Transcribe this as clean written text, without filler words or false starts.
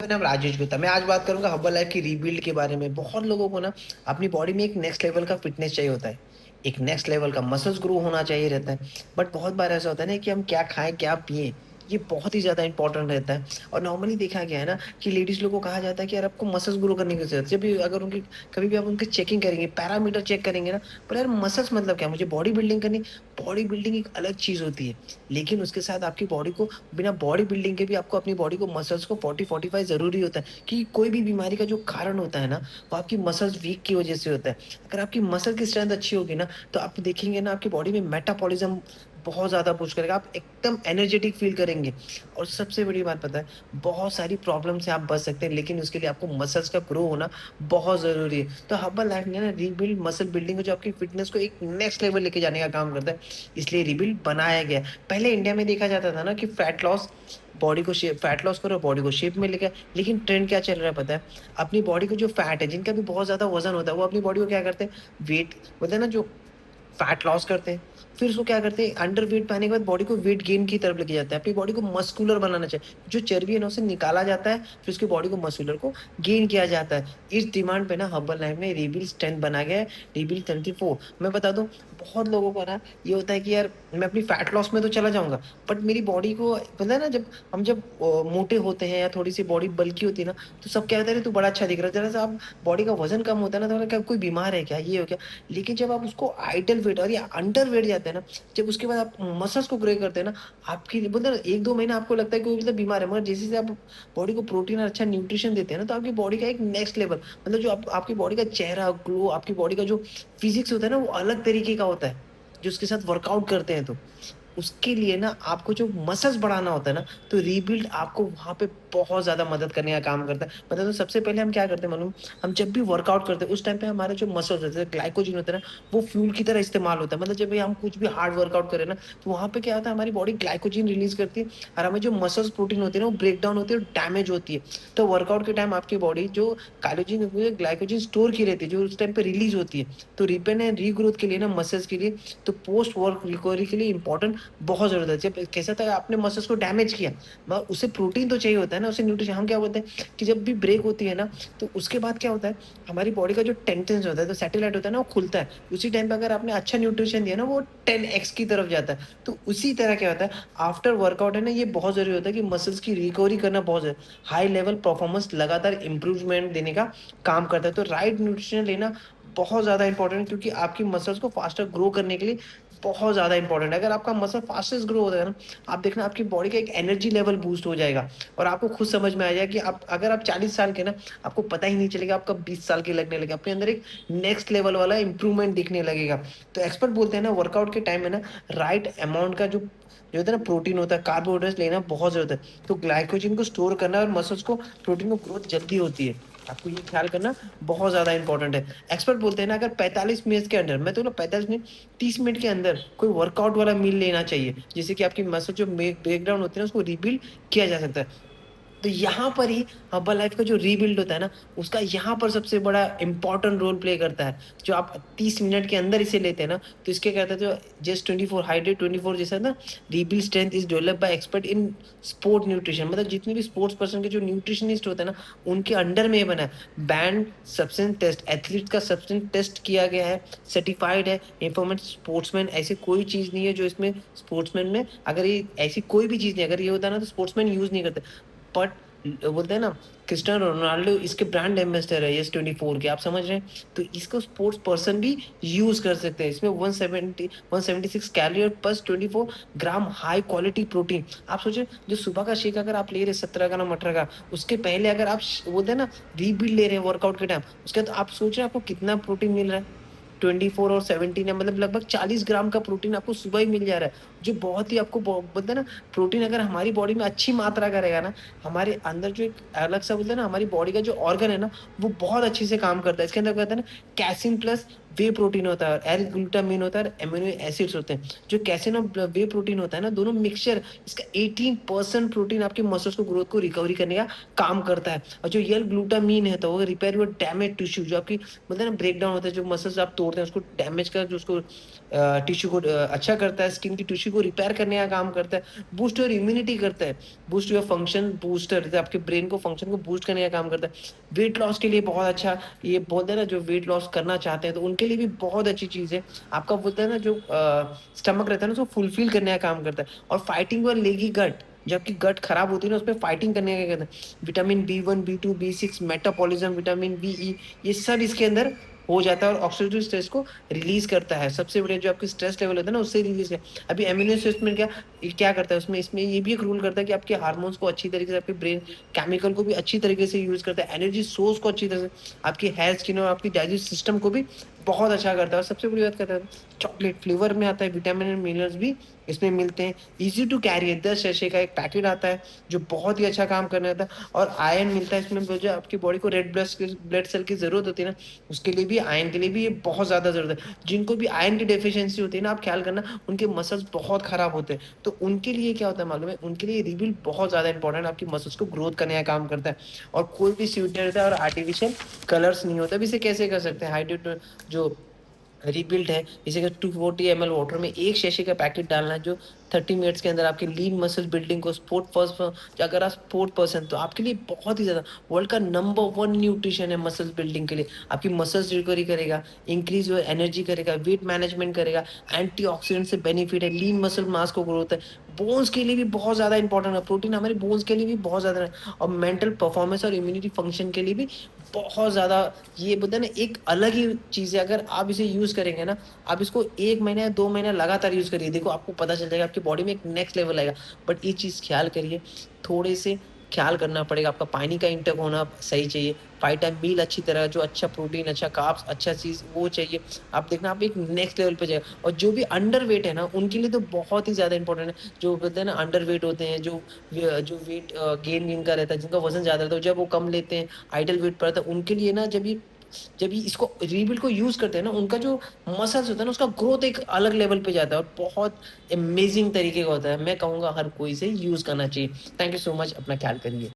मेरा नाम राजेश गुप्ता। मैं आज बात करूँगा हर्बल लाइफ की रीबिल्ड के बारे में। बहुत लोगों को ना अपनी बॉडी में एक नेक्स्ट लेवल का फिटनेस चाहिए होता है। एक नेक्स्ट लेवल का मसल्स ग्रो होना चाहिए रहता है। बट बहुत बार ऐसा होता है ना कि हम क्या खाएँ, क्या पिएँ, ये बहुत ही ज़्यादा इंपॉर्टेंट रहता है। और नॉर्मली देखा गया है ना कि लेडीज़ लोगों को कहा जाता है कि यार आपको मसल्स ग्रो करने की ज़रूरत है। जब भी अगर उनकी कभी भी आप उनकी चेकिंग करेंगे, पैरामीटर चेक करेंगे ना, पर यार मसल्स मतलब क्या? मुझे बॉडी बिल्डिंग करनी। बॉडी बिल्डिंग एक अलग चीज़ होती है। लेकिन उसके साथ आपकी बॉडी को बिना बॉडी बिल्डिंग के भी आपको अपनी बॉडी को मसल्स को फोर्टिफाई ज़रूरी होता है कि कोई भी बीमारी का जो कारण होता है ना, वो आपकी मसल्स वीक की वजह से होता है। अगर आपकी मसल की स्ट्रेंथ अच्छी होगी ना, तो आप देखेंगे ना आपकी बॉडी में मेटाबॉलिज्म बहुत ज़्यादा बूस्ट करेगा। आप एकदम एनर्जेटिक फ़ील करेंगे। और सबसे बड़ी बात पता है, बहुत सारी प्रॉब्लम से आप बच सकते हैं, लेकिन उसके लिए आपको मसल्स का ग्रो होना बहुत ज़रूरी है। तो हर्बल लाइफ ने ना रीबिल्ड मसल बिल्डिंग जो आपकी फिटनेस को एक नेक्स्ट लेवल लेके जाने का काम करता है, इसलिए रीबिल्ड बनाया गया है। पहले इंडिया में देखा जाता था ना कि फैट लॉस करो, बॉडी को शेप में लेके। लेकिन ट्रेंड क्या चल रहा है पता है? अपनी बॉडी को जो फैट है, जिनका भी बहुत ज़्यादा वज़न होता है, वो अपनी बॉडी को क्या करते हैं, वेट बोलते हैं ना, जो फैट लॉस करते हैं। फिर उसको क्या करते हैं, अंडर वेट पाने के बाद बॉडी को वेट गेन की तरफ लेके जाते हैं। अपनी बॉडी को मस्कुलर बनाना चाहिए। जो चर्बी है ना, उसे निकाला जाता है, फिर उसकी बॉडी को मस्कुलर को गेन किया जाता है। इस डिमांड पे ना हर्बल लाइफ ने रिबिल्ड स्ट्रेंथ बना गया है, रिबिल्ड 24। मैं बता दूँ, बहुत लोगों को ना ये होता है कि यार मैं अपनी फैट लॉस में तो चला जाऊँगा, बट मेरी बॉडी को पता है ना, जब मोटे होते हैं या थोड़ी-सी बॉडी बल्की होती है ना, तो सब कहते हैं, "अरे! तू बड़ा अच्छा दिख रहा है।" ज़रा-सा आप बॉडी का वज़न कम होता है ना, तो क्या कोई बीमार है क्या? ये हो क्या? लेकिन जब आप उसको आइडल वेट और या अंडर वेट जाते हैं ना, जब उसके बाद आप मसल्स को ग्रो करते हैं ना, आपकी बोलते हैं ना 1-2 महीना आपको लगता है कि वो मतलब बीमार है, मगर जैसे-जैसे आप बॉडी को प्रोटीन और अच्छा न्यूट्रिशन देते हैं ना, तो आपकी बॉडी का एक नेक्स्ट लेवल, मतलब जो आपकी बॉडी का चेहरा ग्लो, आपकी बॉडी का जो फिजिक्स होता है ना, वो अलग तरीके का होता है, जो उसके साथ वर्कआउट करते हैं तो। उसके लिए ना आपको जो मसल्स बढ़ाना होता है ना, तो रीबिल्ड आपको वहाँ पे बहुत ज़्यादा मदद करने का काम करता है। मतलब तो सबसे पहले हम क्या करते हैं मालूम? हम जब भी वर्कआउट करते हैं, उस टाइम पे हमारे जो मसल्स होते हैं, ग्लाइकोजेन होता है ना, वो फ्यूल की तरह इस्तेमाल होता है। मतलब जब भी हम कुछ भी हार्ड वर्कआउट करें ना, तो वहाँ पे क्या होता है, हमारी बॉडी ग्लाइकोजेन रिलीज़ करती है और हमें जो मसल्स प्रोटीन होती है ना, वो ब्रेक डाउन होती है और डैमेज होती है। तो वर्कआउट के टाइम आपकी बॉडी जो ग्लाइकोजेन स्टोर की रहती है, जो उस टाइम पे रिलीज़ होती है। तो रिपेयर एंड रीग्रोथ के लिए ना, मसल्स के लिए, तो पोस्ट वर्क रिकवरी के लिए इम्पोर्टेंट बहुत ज़रूरत है। जब कैसा था, आपने मसल्स को डैमेज किया, मगर उसे प्रोटीन तो चाहिए होता है ना, उसे न्यूट्रिशन। हम क्या बोलते हैं कि जब भी ब्रेक होती है ना, तो उसके बाद क्या होता है, हमारी बॉडी का जो टेंटेन्स होता है, तो सैटेलाइट होता है ना, वो खुलता है। उसी टाइम पे अगर आपने अच्छा न्यूट्रिशन दिया ना, वो 10x की तरफ जाता है। तो उसी तरह क्या होता है, आफ्टर वर्कआउट है ना, ये बहुत ज़रूरी होता है कि मसल्स की रिकवरी करना बहुत हाई लेवल परफॉर्मेंस लगातार इंप्रूवमेंट देने का काम करता है। तो राइट न्यूट्रिशन लेना बहुत ज़्यादा इंपॉर्टेंट है, क्योंकि आपकी मसल्स को फास्टर ग्रो करने के लिए बहुत ज़्यादा इंपॉर्टेंट है। अगर आपका मसल फास्टेस्ट ग्रो होता है ना, आप देखना आपकी बॉडी का एक एनर्जी लेवल बूस्ट हो जाएगा और आपको खुद समझ में आ जाएगा कि आप अगर आप 40 साल के ना, आपको पता ही नहीं चलेगा आप कब 20 साल के लगने लगे। अपने अंदर एक नेक्स्ट लेवल वाला इंप्रूवमेंट दिखने लगेगा। तो एक्सपर्ट बोलते हैं ना, वर्कआउट के टाइम में ना राइट अमाउंट का जो होता है ना, प्रोटीन होता है, कार्बोहाइड्रेट्स लेना बहुत ज़रूरत है। तो ग्लाइकोजन को स्टोर करना और मसल्स को प्रोटीन को ग्रोथ जल्दी होती है। आपको ये ख्याल करना बहुत ज़्यादा इंपॉर्टेंट है। एक्सपर्ट बोलते हैं ना, अगर 45 मिनट्स के अंदर, मैं तो ना 45 मिनट 30 मिनट के अंदर कोई वर्कआउट वाला मील लेना चाहिए, जिससे कि आपकी मसल जो ब्रेकडाउन होती है ना, उसको रिबिल्ड किया जा सकता है। तो यहाँ पर ही हर्बल लाइफ का जो रीबिल्ड होता है ना, उसका यहाँ पर सबसे बड़ा इम्पोर्टेंट रोल प्ले करता है। जो आप 30 मिनट के अंदर इसे लेते हैं ना, तो इसके कहते हैं जो जस्ट 24 हाइड्रेट 24 जैसा ना, rebuild strength is developed by expert in sport nutrition. मतलब जितने भी स्पोर्ट्स पर्सन के जो न्यूट्रिशनिस्ट होते हैं ना, उनके अंडर में ये बना है। बैंड सब्सटेंस टेस्ट, एथलीट का सब्सटेंस टेस्ट किया गया है, सर्टिफाइड है, इन्फॉर्मेट स्पोर्ट्समैन। ऐसी कोई चीज़ नहीं है जो इसमें स्पोर्ट्समैन में, अगर ये ऐसी कोई भी चीज़ नहीं, अगर ये होता ना, तो स्पोर्ट्समैन यूज़ नहीं करते। बट बोलते हैं ना, क्रिस्टियानो रोनाल्डो इसके ब्रांड एम्बेसडर है, यस 24 के, आप समझ रहे हैं? तो इसको स्पोर्ट्स पर्सन भी यूज़ कर सकते हैं। इसमें 176 कैलोरी और प्लस 24 ग्राम हाई क्वालिटी प्रोटीन। आप सोचिए, जो सुबह का शेक अगर आप ले रहे हैं 17 ग्राम 18 ग्राम, उसके पहले अगर आप बोलते हैं ना रीबिल्ड ले रहे हैं वर्कआउट के टाइम, उसके बाद आप सोच रहे हैं आपको कितना प्रोटीन मिल रहा है। 24 और 17 है, मतलब लगभग 40 ग्राम का प्रोटीन आपको सुबह ही मिल जा रहा है, जो बहुत ही आपको बोलते हैं ना, प्रोटीन अगर हमारी बॉडी में अच्छी मात्रा का रहेगा ना, हमारे अंदर जो एक अलग सा बोलते हैं ना, हमारी बॉडी का जो ऑर्गन है ना, वो बहुत अच्छे से काम करता है। इसके अंदर कहते हैं ना, कैसिन प्लस वे प्रोटीन होता है और एल-ग्लूटामाइन होता है और अमीनो एसिड्स होते हैं। जो कैसीन और वे प्रोटीन होता है ना, दोनों मिक्सचर इसका 18% प्रोटीन आपके मसल्स को ग्रोथ को रिकवरी करने का काम करता है। और जो एल-ग्लूटामाइन है तो वो रिपेयर योर डैमेज टिश्यू, जो आपकी बोलते हैं ना ब्रेकडाउन होता है, जो मसल्स आप तोड़ते हैं उसको डैमेज कर, जो उसको टिश्यू को अच्छा करता है, स्किन की टिश्यू को रिपेयर करने का काम करता है, बूस्ट योर इम्यूनिटी करता है, बूस्ट योर फंक्शन बूस्टर, जैसे आपके ब्रेन को फंक्शन को बूस्ट करने का काम करता है। वेट लॉस के लिए बहुत अच्छा, ये बोलते हैं ना जो वेट लॉस करना चाहते हैं तो उनके लिए भी बहुत अच्छी चीज़ है। आपका बोलते हैं ना जो स्टमक रहता है ना उसको फुलफिल करने का काम करता है और फाइटिंग योर लीगी गट, जब आपकी गट खराब होती है ना उसपे फाइटिंग करने का कहते हैं। Vitamin B1, बी2, B6, metabolism, vitamin B, ये सब इसके अंदर हो जाता है और ऑक्सीडेटिव स्ट्रेस को रिलीज़ करता है। सबसे बढ़िया जो आपकी स्ट्रेस लेवल होता है ना उससे रिलीज़ है। अभी अमीनो एसिड्स में क्या ये क्या करता है उसमें, इसमें ये भी एक रूल करता है कि आपके हार्मोन्स को अच्छी तरीके से, आपके ब्रेन केमिकल को भी अच्छी तरीके से यूज़ करता है, एनर्जी सोर्स को अच्छी तरह से, आपकी हेयर, स्किन और आपकी डाइजेस्ट सिस्टम को भी बहुत अच्छा करता है। और सबसे बड़ी बात करता है चॉकलेट फ्लेवर में आता है, विटामिन एंड मिनरल्स भी इसमें मिलते हैं। ईज़ी टू कैरी है, 10 सैशे का एक पैकेट आता है जो बहुत ही अच्छा काम करने आता है और आयरन मिलता है इसमें, जो आपकी बॉडी को रेड ब्लड सेल की ज़रूरत होती है ना, उसके लिए भी, आयरन के लिए भी ये बहुत ज़्यादा ज़रूरत है। जिनको भी आयरन की डेफिशिएंसी होती है ना, आप ख्याल करना उनके मसल्स बहुत खराब होते हैं। तो उनके लिए क्या होता है मालूम है? उनके लिए रिबिल्ड बहुत ज़्यादा इंपॉर्टेंट है, आपकी मसल्स को ग्रोथ करने का काम करता है और कोई भी स्वीटनर रहता है और आर्टिफिशियल कलर्स नहीं होता। अब इसे कैसे कर सकते हैं? हाइड्रेट जो रीबिल्ड है, इसे अगर 240 ml वाटर में एक शैशे का पैकेट डालना है जो 30 मिनट्स के अंदर आपकी लीन मसल बिल्डिंग को स्पोर्ट फर्स्ट, अगर आप स्पोर्ट पर्सन तो आपके लिए बहुत ही ज़्यादा वर्ल्ड का नंबर 1 न्यूट्रिशन है मसल बिल्डिंग के लिए। आपकी मसल्स रिकवरी करेगा, इंक्रीज योर एनर्जी करेगा, वेट मैनेजमेंट करेगा, एंटीऑक्सीडेंट से बेनिफिट है, लीन मसल मास को ग्रोथ है, बोन्स के लिए भी बहुत ज़्यादा इंपॉर्टेंट है, प्रोटीन हमारे बोन्स के लिए भी बहुत ज़्यादा है और मेंटल परफॉर्मेंस और इम्यूनिटी फंक्शन के लिए भी बहुत ज़्यादा, ये बोलते हैं ना एक अलग ही चीज़ है। अगर आप इसे यूज़ करेंगे ना, आप इसको 1 महीना या 2 महीना लगातार यूज़ करिए, देखो आपको पता चल जाएगा आपकी बॉडी में एक नेक्स्ट लेवल आएगा। बट ये चीज़ ख़्याल करिए, थोड़े से ख़्याल करना पड़ेगा, आपका पानी का इंटेक होना सही चाहिए, 5 टाइम मील अच्छी तरह, जो अच्छा प्रोटीन, अच्छा कार्ब्स, अच्छा चीज़ वो चाहिए। आप देखना आप एक नेक्स्ट लेवल पे जाएगा और जो भी अंडरवेट है ना, उनके लिए तो बहुत ही ज़्यादा इंपॉर्टेंट है। जो बोलते हैं ना अंडरवेट होते हैं, जो वेट गेन जिनका रहता है, जिनका वज़न ज़्यादा रहता है, जब वो कम लेते हैं, आइडल वेट पर रहता है, उनके लिए ना जब ये इसको रीबिल्ड को यूज़ करते हैं ना, उनका जो मसल्स होता है ना, उसका ग्रोथ एक अलग लेवल पे जाता है और बहुत अमेज़िंग तरीके का होता है। मैं कहूँगा हर कोई इसे यूज़ करना चाहिए। थैंक यू सो मच, अपना ख्याल करिए।